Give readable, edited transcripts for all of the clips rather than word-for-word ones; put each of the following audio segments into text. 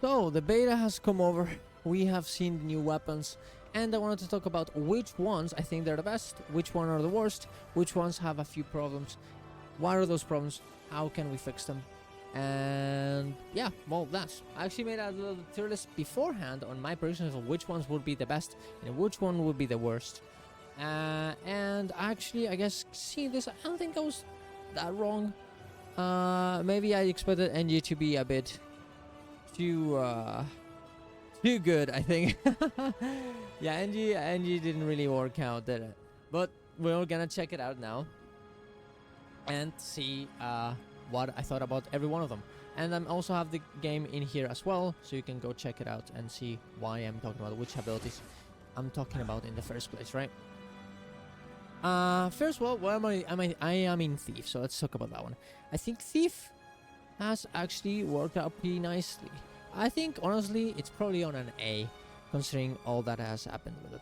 So the beta has come over. We have seen the new weapons, and I wanted to talk about which ones I think they're the best, which one are the worst, which ones have a few problems, what are those problems, how can we fix them, and yeah, well, that's I actually made a little tier list beforehand on my predictions of which ones would be the best and which one would be the worst. And actually, I guess seeing this, I don't think I was that wrong. Maybe I expected NG to be a bit too good, I think. Yeah, NG didn't really work out, did it? But we're gonna check it out now and see what I thought about every one of them. And I also have the game in here as well, so you can go check it out and see why I'm talking about which abilities I'm talking about in the first place, right? First of all, where am I am in Thief, so let's talk about that one. I think Thief has actually worked out pretty nicely. I think honestly it's probably on an A, considering all that has happened with it.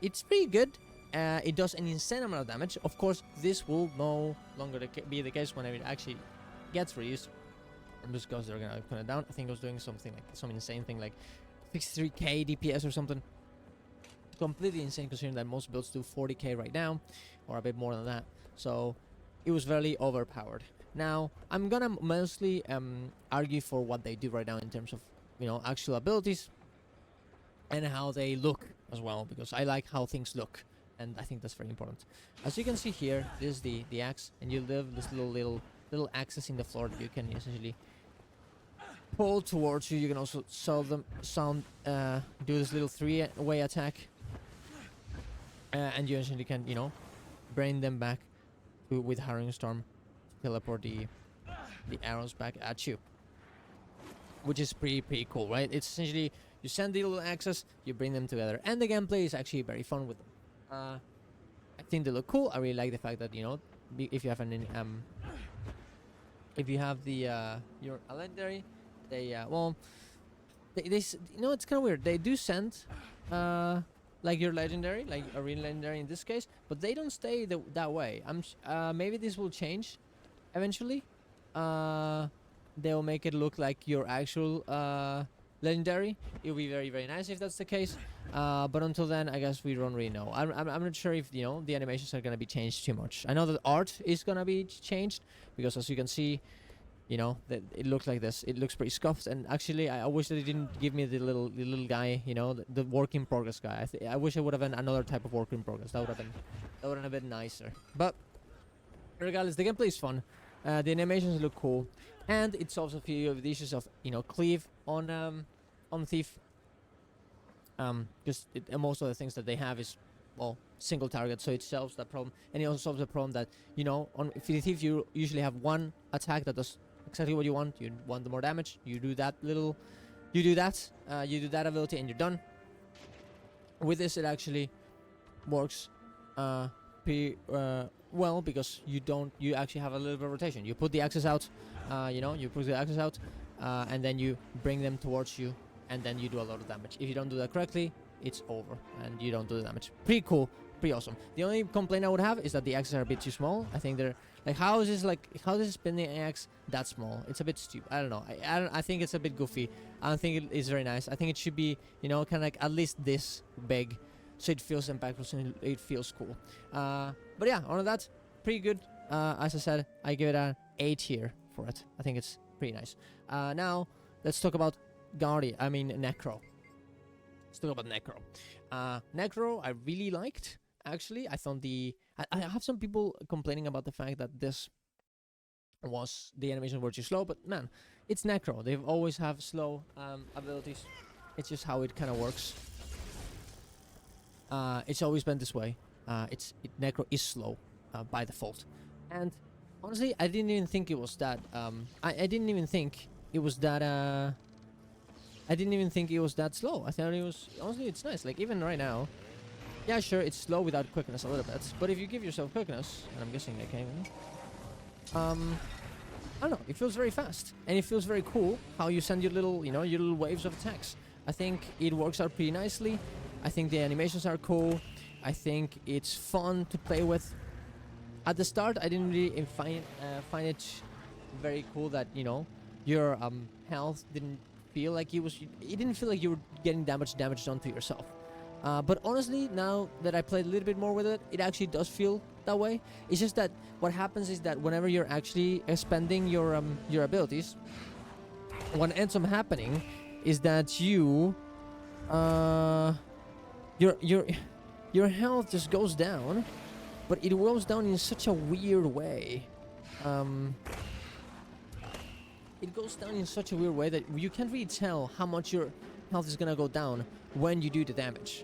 It's pretty good. It does an insane amount of damage. Of course, this will no longer be the case whenever it actually gets released, just because they're gonna put it down. I think it was doing something like some insane thing like 63k DPS or something. Completely insane, considering that most builds do 40k right now, or a bit more than that. So it was very overpowered. Now I'm gonna mostly argue for what they do right now in terms of, you know, actual abilities and how they look as well, because I like how things look, and I think that's very important. As you can see here, this is the axe, and you have this little axes in the floor that you can essentially pull towards you. You can also do this little three-way attack, and you essentially can, you know, bring them back with Harrowing Storm, teleport the arrows back at you, which is pretty cool, right? It's essentially you send the little axes, you bring them together, and the gameplay is actually very fun with them. I think they look cool. I really like the fact that, you know, if you have your legendary, they you know, it's kind of weird. They do send like your legendary, like a real legendary in this case, but they don't stay that way. Maybe this will change eventually. They'll make it look like your actual legendary. It'll be very nice if that's the case. But until then, I guess we don't really know. I'm not sure if, you know, the animations are gonna be changed too much. I know that art is gonna be changed, because as you can see, you know, that it looks like this. It looks pretty scuffed, and actually, I wish that they didn't give me the little guy, you know, the work in progress guy. I wish I would have been another type of work in progress. That would have been nicer. But regardless, the gameplay is fun. The animations look cool, and it solves a few of the issues of, you know, cleave on Thief. Just most of the things that they have is, well, single target, so it solves that problem, and it also solves the problem that, you know, on Thief you usually have one attack that does exactly what you want. You want the more damage, you do that ability, and you're done. With this, it actually works pretty well, because you actually have a little bit of rotation. You put the axes out, and then you bring them towards you, and then you do a lot of damage. If you don't do that correctly, it's over, and you don't do the damage. Pretty cool, pretty awesome. The only complaint I would have is that the axes are a bit too small. I think they're like, how is this spinning axe that small? It's a bit stupid. I don't know. I think it's a bit goofy. I don't think it's very nice. I think it should be, you know, kind of like at least this big, so it feels impactful and it feels cool. But yeah, on that, pretty good. As I said, I give it an A tier for it. I think it's pretty nice. Now let's talk about Necro. Let's talk about Necro. Necro I really liked. Actually, I thought I have some people complaining about the fact that the animations were too slow, but man, it's Necro. They've always have slow abilities. It's just how it kind of works. It's always been this way. Necro is slow by default, and honestly, I didn't even think it was that. I didn't even think it was that. I didn't even think it was that slow. I thought it was, honestly, it's nice. Like, even right now, yeah, sure, it's slow without quickness a little bit, but if you give yourself quickness, and I'm guessing I can, I don't know, it feels very fast, and it feels very cool how you send your little, you know, your little waves of attacks. I think it works out pretty nicely. I think the animations are cool. I think it's fun to play with. At the start, I didn't really find it very cool that, you know, your health didn't feel like it didn't feel like you were getting damage done to yourself. But honestly, now that I played a little bit more with it, it actually does feel that way. It's just that what happens is that whenever you're actually expending your abilities, what ends up happening is that your health just goes down, but it goes down in such a weird way. It goes down in such a weird way that you can't really tell how much your health is gonna go down when you do the damage.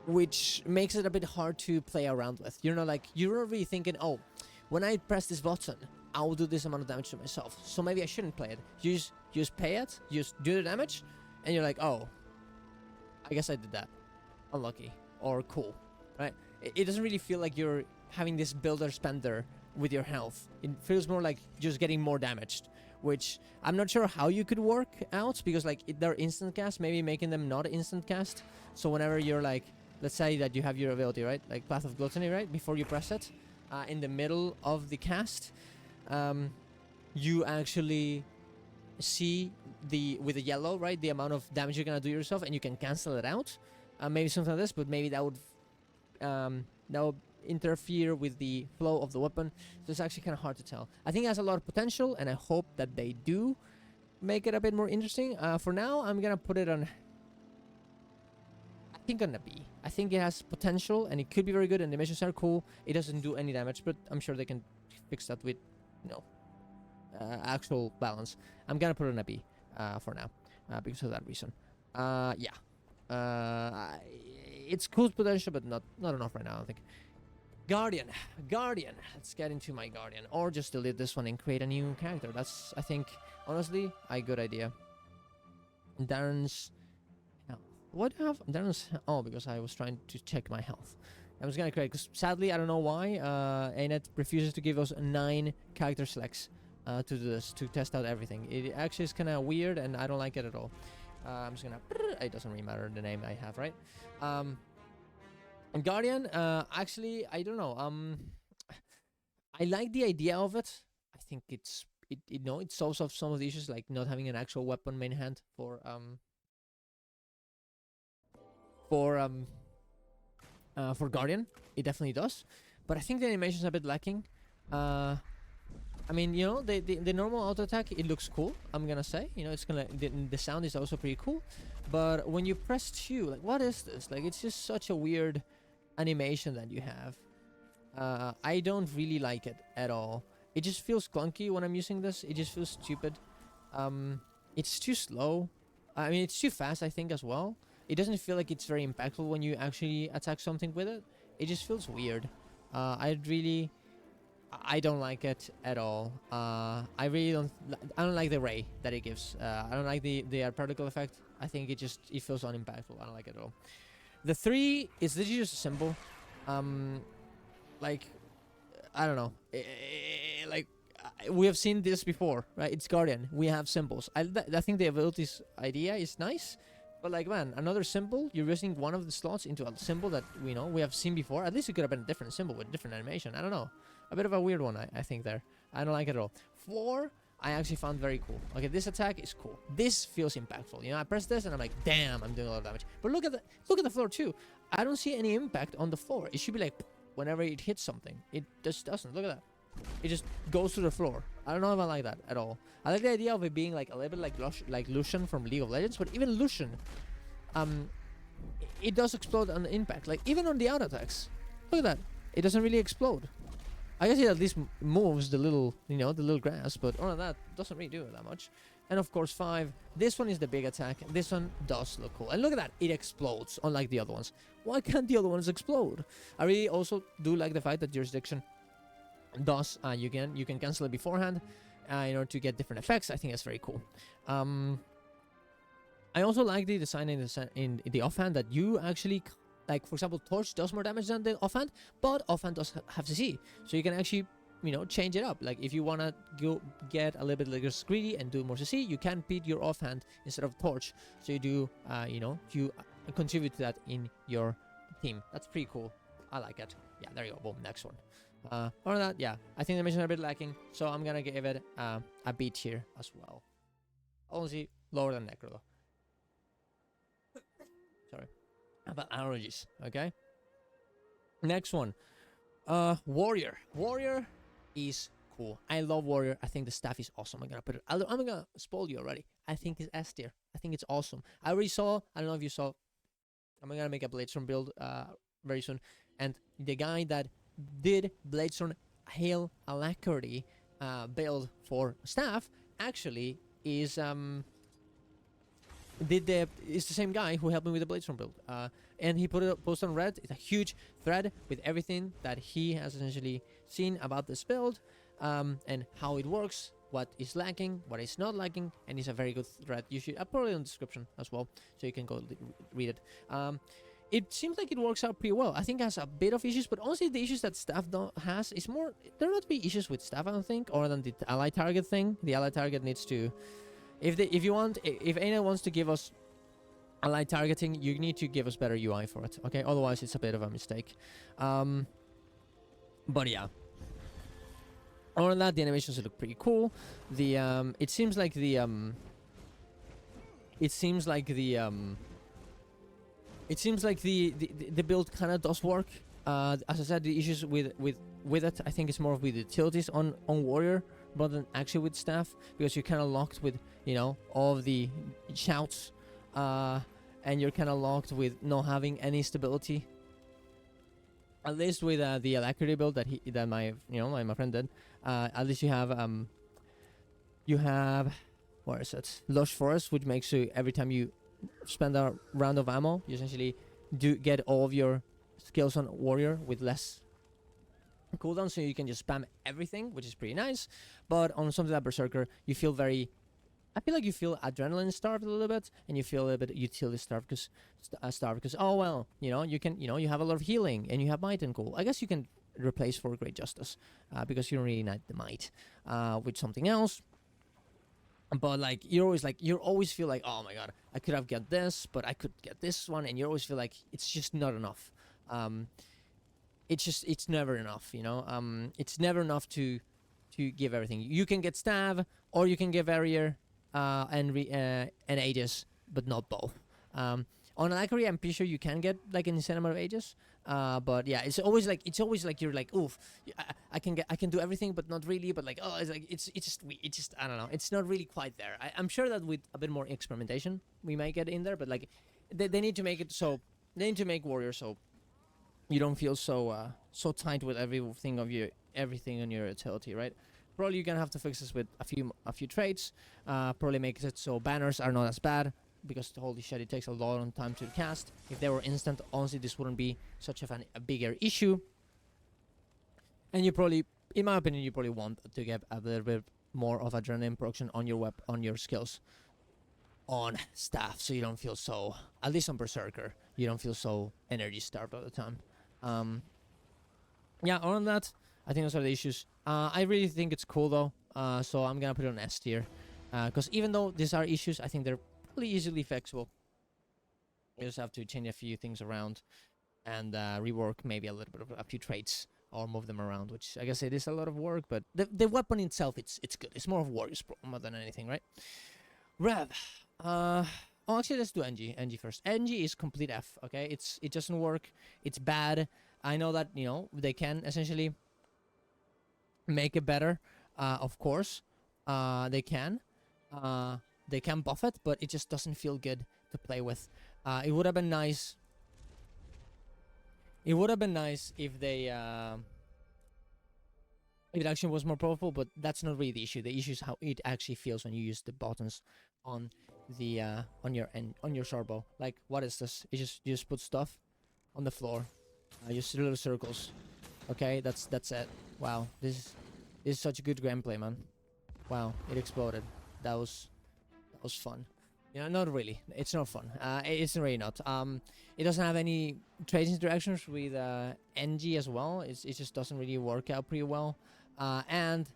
Which makes it a bit hard to play around with. You're not really thinking, oh, when I press this button, I will do this amount of damage to myself, so maybe I shouldn't play it. You just pay it, you just do the damage, and you're like, oh, I guess I did that. Unlucky. Or cool. Right? It doesn't really feel like you're having this builder-spender with your health. It feels more like just getting more damaged, which I'm not sure how you could work out, because like they're instant cast, maybe making them not instant cast. So whenever you're like, let's say that you have your ability, right? Like Path of Gluttony, right? Before you press it, in the middle of the cast, you actually see with the yellow, right, the amount of damage you're gonna do yourself, and you can cancel it out. Maybe something like this, but maybe that would interfere with the flow of the weapon. So it's actually kind of hard to tell. I think it has a lot of potential, and I hope that they do make it a bit more interesting. For now, I'm gonna put it on, I think, on a B. I think it has potential, and it could be very good, and the missions are cool. It doesn't do any damage, but I'm sure they can fix that with, actual balance. I'm gonna put it on a B for now, because of that reason. Yeah. It's cool potential, but not enough right now, I don't think. Guardian. Let's get into my Guardian, or just delete this one and create a new character. That's, I think, honestly, a good idea. Darren's health. What do I have? Darren's. Oh, because I was trying to check my health. I was gonna create, because sadly, I don't know why, ANET refuses to give us 9 character selects to do this, to test out everything. It actually is kind of weird, and I don't like it at all. I'm just gonna. It doesn't really matter the name I have, right? And Guardian, actually, I don't know. I like the idea of it. I think it solves off some of the issues, like not having an actual weapon main hand for Guardian. It definitely does, but I think the animation's a bit lacking. I mean, the normal auto attack, it looks cool. I'm gonna say, it's the sound is also pretty cool, but when you press Q, like, what is this? Like, it's just such a weird animation that you have. I don't really like it at all. It just feels clunky when I'm using this. It just feels stupid. It's too slow. I mean, it's too fast, I think, as well. It doesn't feel like it's very impactful when you actually attack something with it. It just feels weird. I don't like it at all. I don't like the ray that it gives. I don't like the particle effect. I think it feels unimpactful. I don't like it at all. The 3 is literally just a symbol. Like, I don't know. Like, we have seen this before, right? It's Guardian. We have symbols. I think the abilities idea is nice, but like, man, another symbol. You're using one of the slots into a symbol that we have seen before. At least it could have been a different symbol with different animation. I don't know. A bit of a weird one, I think there. I don't like it at all. 4, I actually found very cool. Okay, this attack is cool. This feels impactful. I press this and I'm like, damn, I'm doing a lot of damage. But look at the floor too. I don't see any impact on the floor. It should be like whenever it hits something. It just doesn't. Look at that. It just goes to the floor. I don't know if I like that at all. I like the idea of it being like a little bit like Lucian from League of Legends, but even Lucian, it does explode on the impact. Like even on the auto attacks. Look at that. It doesn't really explode. I guess it at least moves the little, the little grass, but other than that, doesn't really do it that much. And of course, 5, this one is the big attack. This one does look cool. And look at that, it explodes, unlike the other ones. Why can't the other ones explode? I really also do like the fact that Jurisdiction does, you can cancel it beforehand in order to get different effects. I think that's very cool. I also like the design in the offhand that you actually... Like, for example, Torch does more damage than the offhand, but offhand does have CC. So you can actually, change it up. Like, if you want to get a little bit less greedy and do more CC, you can beat your offhand instead of Torch. So you do, you contribute to that in your team. That's pretty cool. I like it. Yeah, there you go. Boom, next one. Other than that, yeah, I think the missions are a bit lacking. So I'm going to give it a B tier as well. Honestly, lower than Necro though. Sorry. About allergies, okay? Next one. Warrior. Warrior is cool. I love Warrior. I think the staff is awesome. I'm gonna put it. I'm gonna spoil you already. I think it's S tier. I think it's awesome. I already saw. I don't know if you saw. I'm gonna make a Bladestone build very soon, and the guy that did Bladestone Hail Alacrity build for staff actually is it's the same guy who helped me with the Bladestone build. And he put it post on Reddit. It's a huge thread with everything that he has essentially seen about this build, and how it works, what is lacking, what is not lacking, and it's a very good thread. You should, I'll put it in the description as well, so you can go read it. It seems like it works out pretty well. I think it has a bit of issues, but honestly, the issues that staff has is more. There are not be issues with staff, I don't think, other than the ally target thing. The ally target needs to, if anyone wants to give us ally targeting, you need to give us better UI for it, okay? Otherwise, it's a bit of a mistake. But yeah. Other than that, the animations look pretty cool. The it seems like the build kind of does work. As I said, the issues with it, I think it's more with utilities on Warrior rather than actually with staff, because you're kind of locked with, you know, all of the shouts, and you're kind of locked with not having any stability. At least with the Alacrity build that my friend did, at least you have where is it? Lush Forest, which makes you every time you spend a round of ammo, you essentially do get all of your skills on Warrior with less cooldown, so you can just spam everything, which is pretty nice. But on something like Berserker, you feel I feel like you feel adrenaline starved a little bit, and you feel a little bit utility starved because oh well, you know, you have a lot of healing and you have might and cool. I guess you can replace for Great Justice, because you don't really need the might with something else. But like you always feel like, oh my god, I could have got this, but I could get this one, and you always feel like it's just not enough. It's never enough, you know. It's never enough to give everything. You can get Stab, or you can get Barrier, and Aegis, but not both. On Alacrity, I'm pretty sure you can get like an insane amount of Aegis. But yeah, it's always like you're like, oof, I can do everything, but not really. But like, oh, it's just I don't know. It's not really quite there. I'm sure that with a bit more experimentation, we might get in there. But like, they need to make it so they need to make Warrior so you don't feel so tight with everything on your utility, right? Probably you're gonna have to fix this with a few traits. Probably make it so banners are not as bad, because holy shit, it takes a lot of time to cast. If they were instant, honestly, this wouldn't be such a bigger issue. And you probably, in my opinion, you probably want to get a little bit more of adrenaline production on your skills on staff, so you don't feel so, at least on Berserker, you don't feel so energy starved all the time. Yeah, other than that, I think those are the issues. I really think it's cool though, so I'm gonna put it on S tier, because even though these are issues, I think they're pretty easily fixable. You just have to change a few things around and rework maybe a little bit of a few traits, or move them around, which I guess it is a lot of work, but the weapon itself, it's good. It's more of Warrior's more than anything, right? Rev. Oh, actually, let's do NG first. NG is complete F, okay? It doesn't work. It's bad. I know that, you know, they can essentially make it better. Of course, they can buff it, but it just doesn't feel good to play with. It would have been nice. It would have been nice if they if it actually was more powerful, but that's not really the issue. The issue is how it actually feels when you use the buttons on the on your short bow. Like, what is this? You just put stuff on the floor. Just little circles. Okay, that's it. Wow, this is such a good gameplay, man. Wow, it exploded. That was fun. You know, not really. It's not fun. It's really not. It doesn't have any trading interactions with NG as well. It just doesn't really work out pretty well. And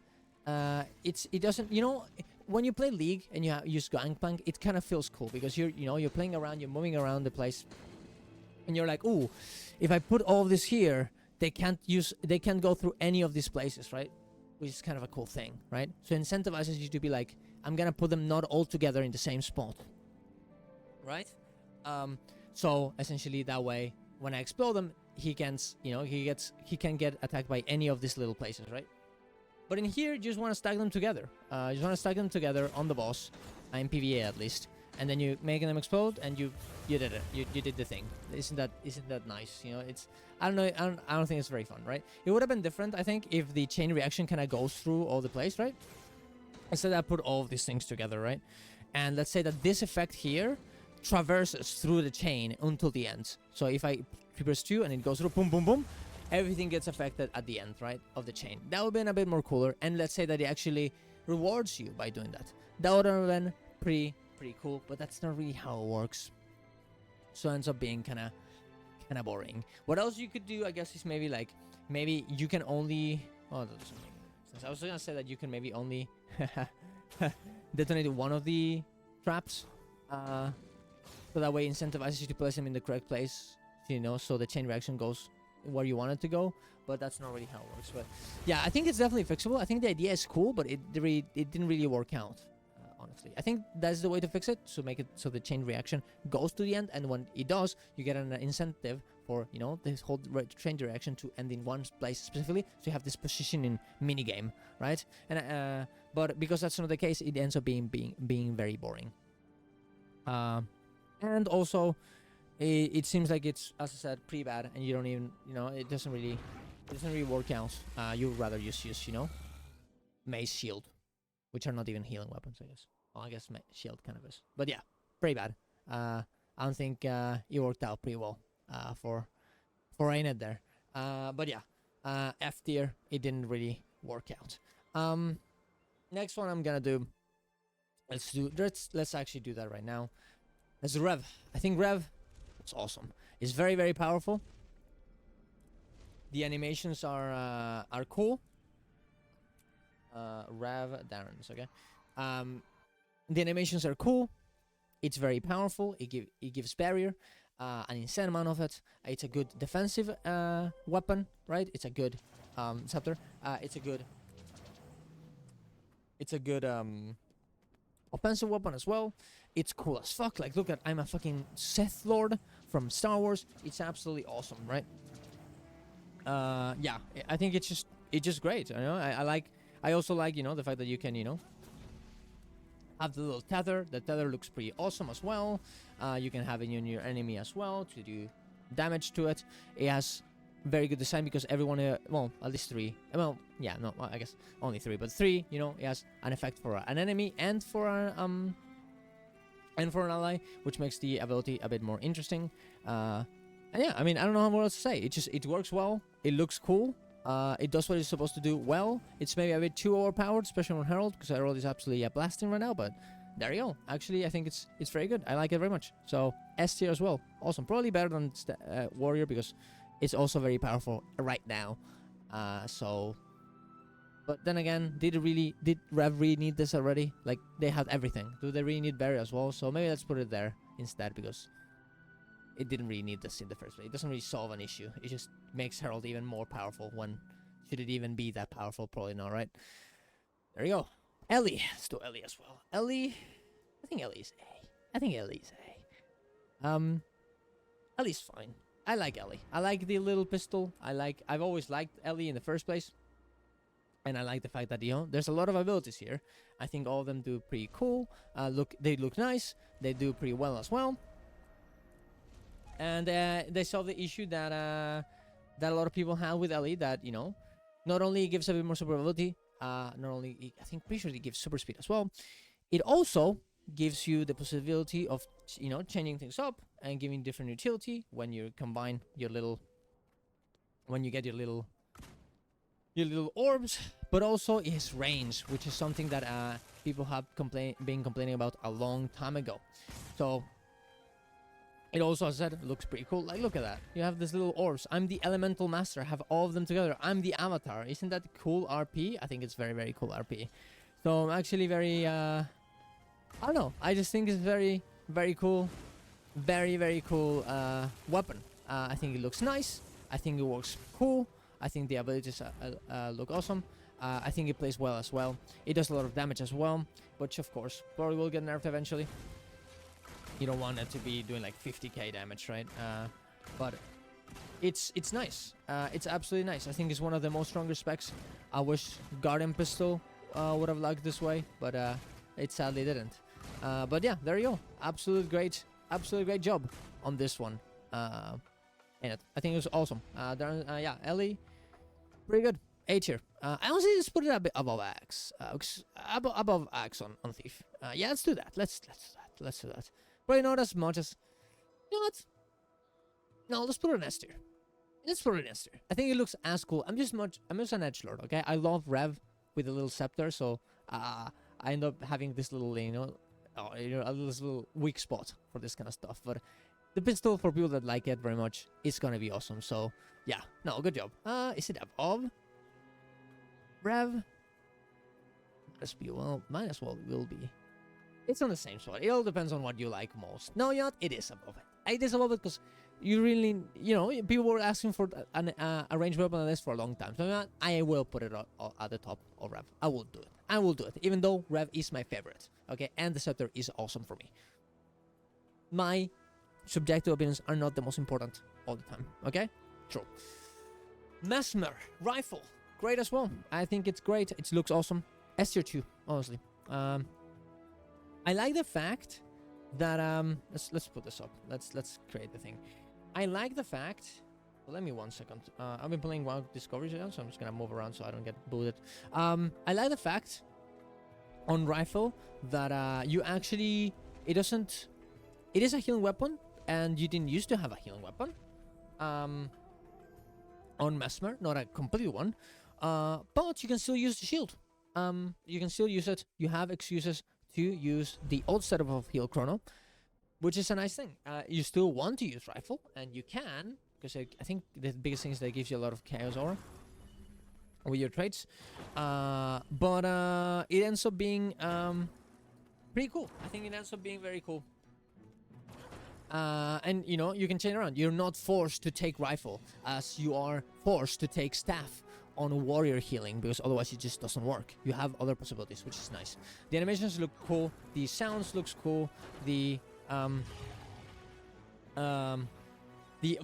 it doesn't. You know, when you play League and you use Gangplank, it kind of feels cool because you're playing around, you're moving around the place, and you're like, ooh, if I put all of this here, they can't go through any of these places, right? Which is kind of a cool thing, right? So incentivizes you to be like, I'm gonna put them not all together in the same spot, right? So essentially that way, when I explode them, he can get attacked by any of these little places, right? But in here, you just want to stack them together. You just want to stack them together on the boss, in PvE at least, and then you make them explode, and you did it. You did the thing. Isn't that nice? You know, it's I don't know. I don't think it's very fun, right? It would have been different, I think, if the chain reaction kind of goes through all the place, right? Instead, I put all of these things together, right? And let's say that this effect here traverses through the chain until the end. So if I press 2 and it goes through, boom, boom, boom, everything gets affected at the end, right, of the chain. That would have been a bit more cooler. And let's say that it actually rewards you by doing that. That would have been pretty cool, but that's not really how it works. So it ends up being kind of boring. What else you could do, I guess, is maybe you can only... Oh, that doesn't make sense. I was gonna say that you can maybe only detonate one of the traps. So that way incentivizes you to place them in the correct place, you know, so the chain reaction goes where you want it to go. But that's not really how it works. But yeah, I think it's definitely fixable. I think the idea is cool, but it didn't really work out, honestly. I think that's the way to fix it, so make it so the chain reaction goes to the end, and when it does, you get an incentive for, you know, this whole chain reaction to end in one place specifically, so you have this positioning mini game, right? And but because that's not the case, it ends up being very boring. And also, it seems like it's, as I said, pretty bad, and you don't even, you know, it doesn't really work out. You would rather just use, you know, mace, shield, which are not even healing weapons, I guess. Well, I guess shield kind of is, but yeah, pretty bad. I don't think it worked out pretty well for Ainet there. But yeah, F tier, it didn't really work out. Next one I'm gonna do. Let's actually do that right now. Let's do Rev. I think Rev, it's awesome. It's very, very powerful. The animations are cool. Rev Darren's, okay. The animations are cool. It's very powerful. It gives barrier, an insane amount of it. It's a good defensive weapon, right? It's a good scepter. It's a good offensive weapon as well. It's cool as fuck. Like, look at, I'm a fucking Sith Lord from Star Wars. It's absolutely awesome, right? Yeah, I think it's just great. You know, I also like, you know, the fact that you can, you know, have the little tether. The tether looks pretty awesome as well. You can have it in your enemy as well to do damage to it. It has very good design because everyone, well, at least 3. Well, yeah, no, I guess only 3, but 3. You know, it has an effect for an enemy and for an ally, which makes the ability a bit more interesting. And yeah, I mean, I don't know what else to say. It works well. It looks cool. It does what it's supposed to do well. It's maybe a bit too overpowered, especially on Herald, because Herald is absolutely blasting right now. But there you go. Actually, I think it's very good. I like it very much. So S tier as well. Awesome. Probably better than Warrior because it's also very powerful right now. But then again, did Rev really need this already? Like, they had everything. Do they really need Barrier as well? So maybe let's put it there instead, because it didn't really need this in the first place. It doesn't really solve an issue. It just makes Herald even more powerful. When should it even be that powerful? Probably not, right? There you go. Ellie. Let's do Ellie as well. Ellie. I think Ellie's A. Ellie's fine. I like Ellie. I like the little pistol. I've always liked Ellie in the first place. And I like the fact that, you know, there's a lot of abilities here. I think all of them do pretty cool. They look nice. They do pretty well as well. And they solve the issue that a lot of people have with Ellie, that, you know, not only gives a bit more survivability, I think pretty sure it gives super speed as well. It also gives you the possibility of, you know, changing things up and giving different utility when you combine when you get your little orbs. But also its range, which is something that people have been complaining about a long time ago. So it also, as I said, looks pretty cool. Like, look at that. You have these little orbs. I'm the elemental master. I have all of them together. I'm the avatar. Isn't that cool RP? I think it's very, very cool RP. So I'm actually very, I don't know. I just think it's very, very cool. Very, very cool weapon. I think it looks nice. I think it works cool. I think the abilities look awesome. I think it plays well as well. It does a lot of damage as well, which of course probably will get nerfed eventually. You don't want it to be doing like 50k damage, right? But it's nice. It's absolutely nice. I think it's one of the most stronger specs. I wish Guardian Pistol would have liked this way, but it sadly didn't. But yeah, there you go. Absolute great job on this one. And I think it was awesome. Yeah, Ellie, pretty good. A tier. I honestly just put it a bit above Axe. Above Axe on Thief. Yeah, let's do that. Let's do that. Probably not as much as. You know what? No, let's put it in S tier. Let's put it in S tier. I think it looks as cool. I'm just an edgelord, okay? I love Rev with a little scepter, so I end up having this little, this little weak spot for this kind of stuff. But the pistol, for people that like it very much, is gonna be awesome. So yeah, no, good job. Is it above Rev? Might as well will be. It's on the same spot. It all depends on what you like most. No, you know what? It is above it. It is above it because you really, people were asking for a ranged weapon on this for a long time. So you know what? I will put it at the top of Rev. I will do it. Even though Rev is my favorite. Okay, and the scepter is awesome for me. My subjective opinions are not the most important all the time. Okay, true. Mesmer rifle, great as well. I think it's great. It looks awesome. S tier 2, honestly. I like the fact that let's put this up. Let's create the thing. I like the fact. Well, let me 1 second. I've been playing WoW Discovery now, so I'm just gonna move around so I don't get booted. I like the fact on rifle that you actually it is a healing weapon, and you didn't used to have a healing weapon. On Mesmer, not a complete one. But you can still use the shield. You can still use it. You have excuses to use the old setup of Heal Chrono, which is a nice thing. You still want to use rifle, and you can, because I think the biggest thing is that it gives you a lot of chaos aura with your traits. But it ends up being pretty cool. I think it ends up being very cool. And you can change around. You're not forced to take rifle as you are forced to take staff on warrior healing, because otherwise it just doesn't work. You have other possibilities, which is nice. The animations look cool. The sounds looks cool. The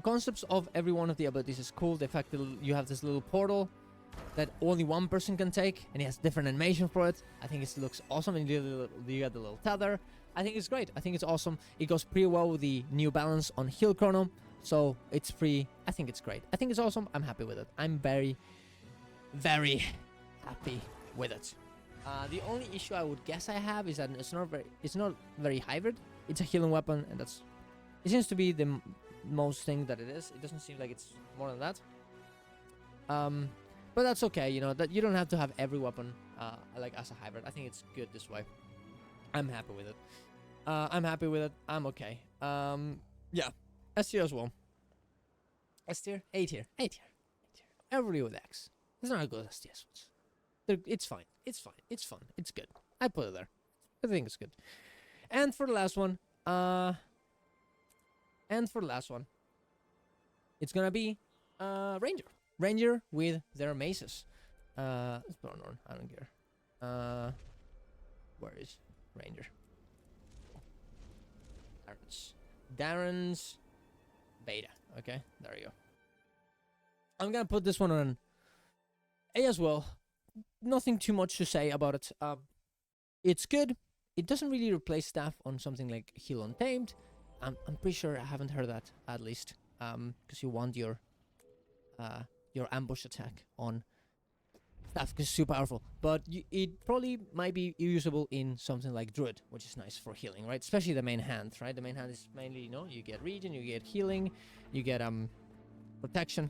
concepts of every one of the abilities is cool. The fact that you have this little portal that only one person can take, and it has different animation for it. I think it looks awesome. And you got the little tether. I think it's great. I think it's awesome. It goes pretty well with the new balance on Heal Chrono, so it's pretty. I think it's great. I think it's awesome. I'm happy with it. I'm very, very happy with it. The only issue I would guess I have is that it's not very hybrid. It's a healing weapon, and it seems to be the most thing that it is. It doesn't seem like it's more than that. But that's okay. That you don't have to have every weapon like as a hybrid. I think it's good this way. I'm happy with it. I'm okay. Yeah. S tier as well. S tier? A tier. Everybody with X. It's not as good as S ones. It's fine. It's fun. It's good. I put it there. I think it's good. And for the last one, it's gonna be Ranger. Ranger with their maces. Let's put on. I don't care. Where is Ranger? Darren's beta. Okay, there you go. I'm gonna put this one on A as well. Nothing too much to say about it. It's good. It doesn't really replace staff on something like Heal Untamed. I'm pretty sure I haven't heard that, at least. Because you want your ambush attack on staff, because it's super powerful. But it probably might be usable in something like Druid, which is nice for healing, right? Especially the main hand, right? The main hand is mainly, you get regen, you get healing, you get protection.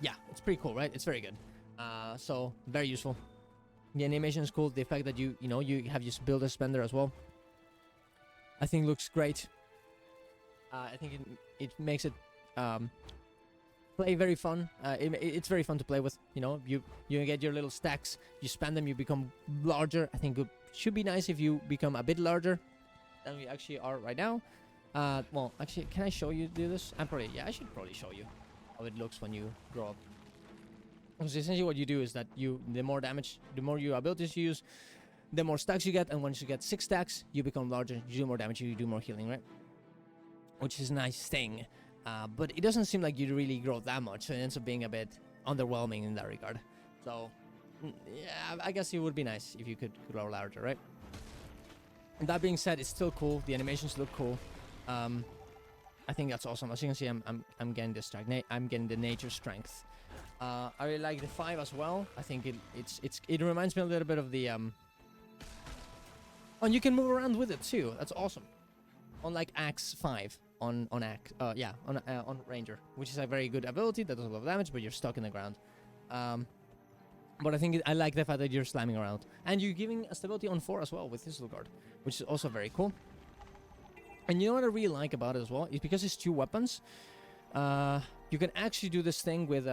Yeah, it's pretty cool, right? It's very good. So very useful. The animation is cool. The fact that you have this build a spender as well, I think looks great. I think it makes it play very fun. It's very fun to play with. You get your little stacks, you spend them, you become larger. I think it should be nice if you become a bit larger than we actually are right now. Well, actually, can I show you do this? I should probably show you how it looks when you grow up. Because essentially what you do is that the more damage, the more your abilities you use, the more stacks you get, and once you get 6 stacks, you become larger, you do more damage, you do more healing, right? Which is a nice thing. But it doesn't seem like you really grow that much, so it ends up being a bit underwhelming in that regard. So, yeah, I guess it would be nice if you could grow larger, right? And that being said, it's still cool. The animations look cool. I think that's awesome. As you can see, I'm getting the strength. I'm getting the nature strength. I really like the 5 as well. I think it reminds me a little bit of the and you can move around with it too. That's awesome. Unlike Axe 5 on Ranger, which is a very good ability that does a lot of damage, but you're stuck in the ground. But I think I like the fact that you're slamming around, and you're giving a stability on 4 as well with this guard, which is also very cool. And you know what I really like about it as well is because it's 2 weapons. You can actually do this thing with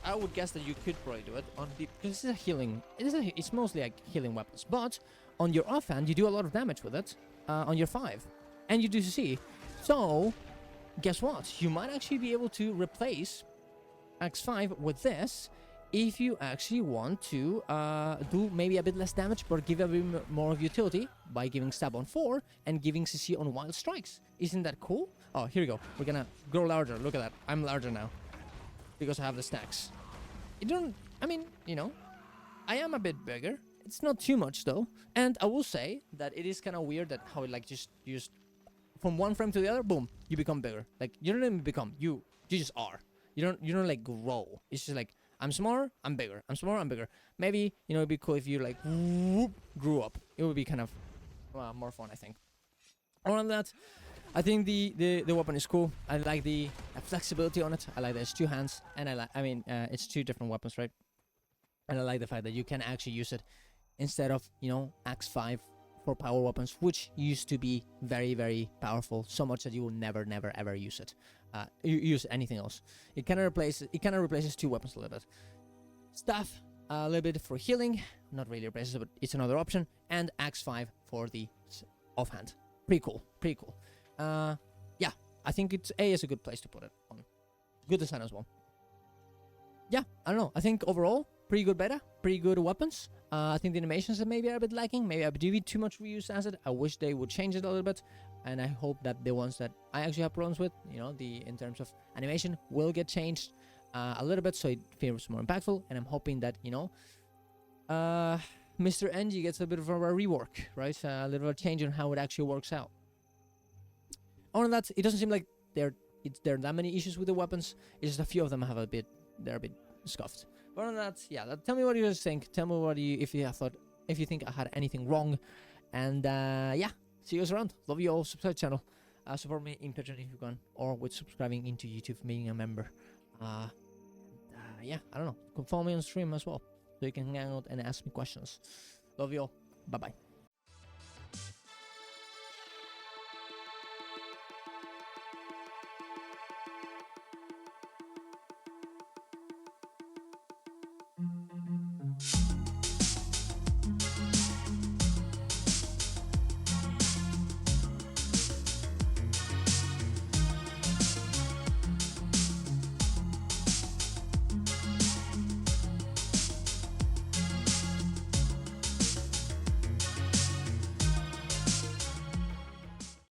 I would guess that you could probably do it on the, because this is a healing. It's mostly like healing weapons, but on your offhand you do a lot of damage with it. On your 5, and you do see. So, guess what? You might actually be able to replace Axe 5 with this if you actually want to do maybe a bit less damage, but give a bit more of utility by giving stab on 4 and giving CC on wild strikes. Isn't that cool? Oh, here we go. We're gonna grow larger. Look at that. I'm larger now because I have the stacks. You don't. I mean, you know, I am a bit bigger. It's not too much though, and I will say that it is kind of weird that how it like just from one frame to the other, boom, you become bigger. Like you don't even become, you just are. You don't like grow. It's just like I'm smaller, I'm bigger. I'm smaller, I'm bigger. Maybe it'd be cool if you like whoop, grew up. It would be kind of more fun, I think. Other than that, I think the weapon is cool. I like the flexibility on it. I like that it's 2 hands, and it's 2 different weapons, right? And I like the fact that you can actually use it instead of, Axe 5 for power weapons, which used to be very, very powerful, so much that you will never, never, ever use it. Use anything else. It kind of replaces 2 weapons a little bit. Staff, a little bit for healing, not really replaces it, but it's another option. And Axe 5 for the offhand. Pretty cool. Yeah, I think A is a good place to put it on. Good design as well. Yeah, I don't know. I think overall, pretty good beta, pretty good weapons. I think the animations are maybe a bit lacking. Maybe I do too much reuse asset. I wish they would change it a little bit. And I hope that the ones that I actually have problems with, in terms of animation, will get changed a little bit so it feels more impactful. And I'm hoping that, Mr. NG gets a bit of a rework, right? A little bit of change on how it actually works out. Other than that, it doesn't seem like there are that many issues with the weapons. It's just a few of them they're a bit scuffed. But other than that, yeah, tell me what you guys think. Tell me if you think I had anything wrong. And yeah, see you guys around. Love you all. Subscribe to the channel. Support me in Patreon if you can, or with subscribing into YouTube, being a member. Yeah, I don't know. You can follow me on stream as well, so you can hang out and ask me questions. Love you all. Bye bye.